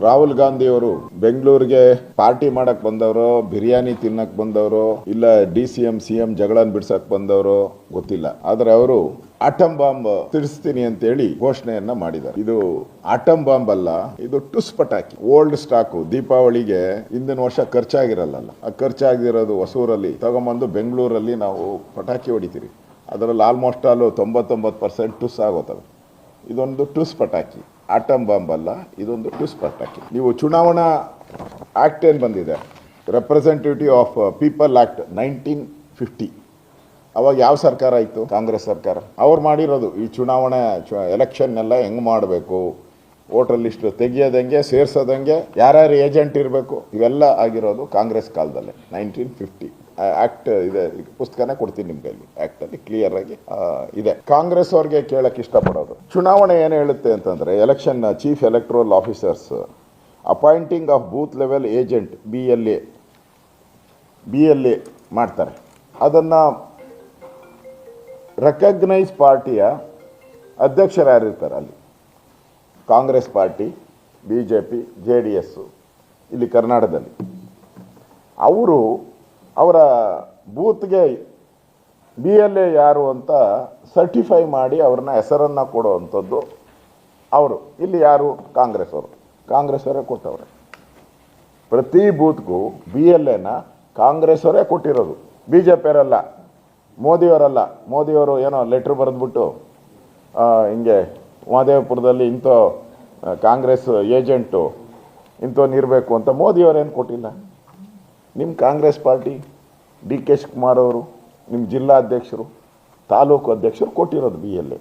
ರಾಹುಲ್ ಗಾಂಧಿ ಅವರು ಬೆಂಗಳೂರಿಗೆ ಪಾರ್ಟಿ ಮಾಡಕ್ ಬಂದವರು, ಬಿರಿಯಾನಿ ತಿನ್ನಕ್ ಬಂದವರು, ಇಲ್ಲ ಸಿಎಂ ಜಗಳನ್ ಬಿಡ್ಸಕ್ ಬಂದವರು ಗೊತ್ತಿಲ್ಲ. ಆದ್ರೆ ಅವರು ಆಟಮ್ ಬಾಂಬ್ ಸಿಡಿಸ್ತೀನಿ ಅಂತ ಹೇಳಿ ಘೋಷಣೆಯನ್ನ ಮಾಡಿದ್ದಾರೆ. ಇದು ಆಟಮ್ ಬಾಂಬ್ ಅಲ್ಲ, ಇದು ಟುಸ್ ಪಟಾಕಿ. ಓಲ್ಡ್ ಸ್ಟಾಕ್ ದೀಪಾವಳಿಗೆ ಹಿಂದಿನ ವರ್ಷ ಖರ್ಚಾಗಿರಲ್ಲ, ಆ ಖರ್ಚಾಗಿರೋದು ಹೊಸೂರಲ್ಲಿ ತಗೊಂಬಂದು ಬೆಂಗಳೂರಲ್ಲಿ ನಾವು ಪಟಾಕಿ ಹೊಡಿತೀರಿ. ಅದರಲ್ಲಿ ಆಲ್ಮೋಸ್ಟ್ ಆಲ್ 99% ಟುಸ್ ಆಗೋತವೆ. ಇದೊಂದು ಟುಸ್ ಪಟಾಕಿ, ಆಟಮ್ ಬಾಂಬ್ ಅಲ್ಲ, ಇದೊಂದು ಟುಸ್ ಪಟಾಕಿ. ನೀವು ಚುನಾವಣಾ ಆಕ್ಟ್ ಏನು ಬಂದಿದೆ, ರೆಪ್ರೆಸೆಂಟೇಟಿವ್ ಆಫ್ ಪೀಪಲ್ ಆಕ್ಟ್ 1950, ಅವಾಗ ಯಾವ ಸರ್ಕಾರ ಇತ್ತು? ಕಾಂಗ್ರೆಸ್ ಸರ್ಕಾರ. ಅವ್ರು ಮಾಡಿರೋದು ಈ ಚುನಾವಣೆ ಎಲೆಕ್ಷನ್ ಎಲ್ಲ ಹೆಂಗೆ ಮಾಡಬೇಕು, ವೋಟರ್ ಲಿಸ್ಟ್ ತೆಗಿಯೋದಂಗೆ, ಸೇರ್ಸೋದಂಗೆ, ಯಾರ್ಯಾರು ಏಜೆಂಟ್ ಇರಬೇಕು, ಇವೆಲ್ಲ ಆಗಿರೋದು ಕಾಂಗ್ರೆಸ್ ಕಾಲದಲ್ಲೇ. 1950 ಆಕ್ಟ್ ಇದೆ, ಪುಸ್ತಕನೇ ಕೊಡ್ತೀನಿ ನಿಮ್ಗೆ. ಅಲ್ಲಿ ಆಕ್ಟ್ ಅಲ್ಲಿ ಕ್ಲಿಯರ್ ಆಗಿ ಇದೆ. ಕಾಂಗ್ರೆಸ್ ಅವ್ರಿಗೆ ಕೇಳಕ್ ಇಷ್ಟಪಡೋದು, ಚುನಾವಣೆ ಏನು ಹೇಳುತ್ತೆ ಅಂತಂದ್ರೆ, election chief electoral officers appointing of booth level agent BLA ಮಾಡ್ತಾರೆ. ಅದನ್ನ ರೆಕಗ್ನೈಸ್ ಪಾರ್ಟಿಯ ಅಧ್ಯಕ್ಷರು ಯಾರಿರ್ತಾರೆ ಅಲ್ಲಿ, ಕಾಂಗ್ರೆಸ್ ಪಾರ್ಟಿ, BJP, JDS ಇಲ್ಲಿ ಕರ್ನಾಟಕದಲ್ಲಿ, ಅವರು ಅವರ ಬೂತ್ಗೆ BLA ಯಾರು ಅಂತ ಸರ್ಟಿಫೈ ಮಾಡಿ ಅವ್ರನ್ನ ಹೆಸರನ್ನ ಕೊಡುವಂಥದ್ದು ಅವರು. ಇಲ್ಲಿ ಯಾರು? ಕಾಂಗ್ರೆಸ್ ಅವರೇ ಕೊಟ್ಟವ್ರೆ. ಪ್ರತಿ ಬೂತ್ಗೂ BLAನ ಕಾಂಗ್ರೆಸ್ ಅವರೇ ಕೊಟ್ಟಿರೋದು, BJP ಅವರಲ್ಲ, ಮೋದಿಯವರಲ್ಲ. ಮೋದಿಯವರು ಏನೋ ಲೆಟ್ರ್ ಬರೆದ್ಬಿಟ್ಟು ಹಿಂಗೆ ಮಹದೇವಪುರದಲ್ಲಿ ಇಂಥ ಕಾಂಗ್ರೆಸ್ ಏಜೆಂಟು ಇಂಥವ್ನಿರಬೇಕು ಅಂತ ಮೋದಿಯವರೇನು ಕೊಟ್ಟಿಲ್ಲ. ನಿಮ್ಮ ಕಾಂಗ್ರೆಸ್ ಪಾರ್ಟಿ DK ಶಿವಕುಮಾರ್ ಅವರು, ನಿಮ್ಮ ಜಿಲ್ಲಾ ಅಧ್ಯಕ್ಷರು, ತಾಲೂಕು ಅಧ್ಯಕ್ಷರು ಕೊಟ್ಟಿರೋದು BLA.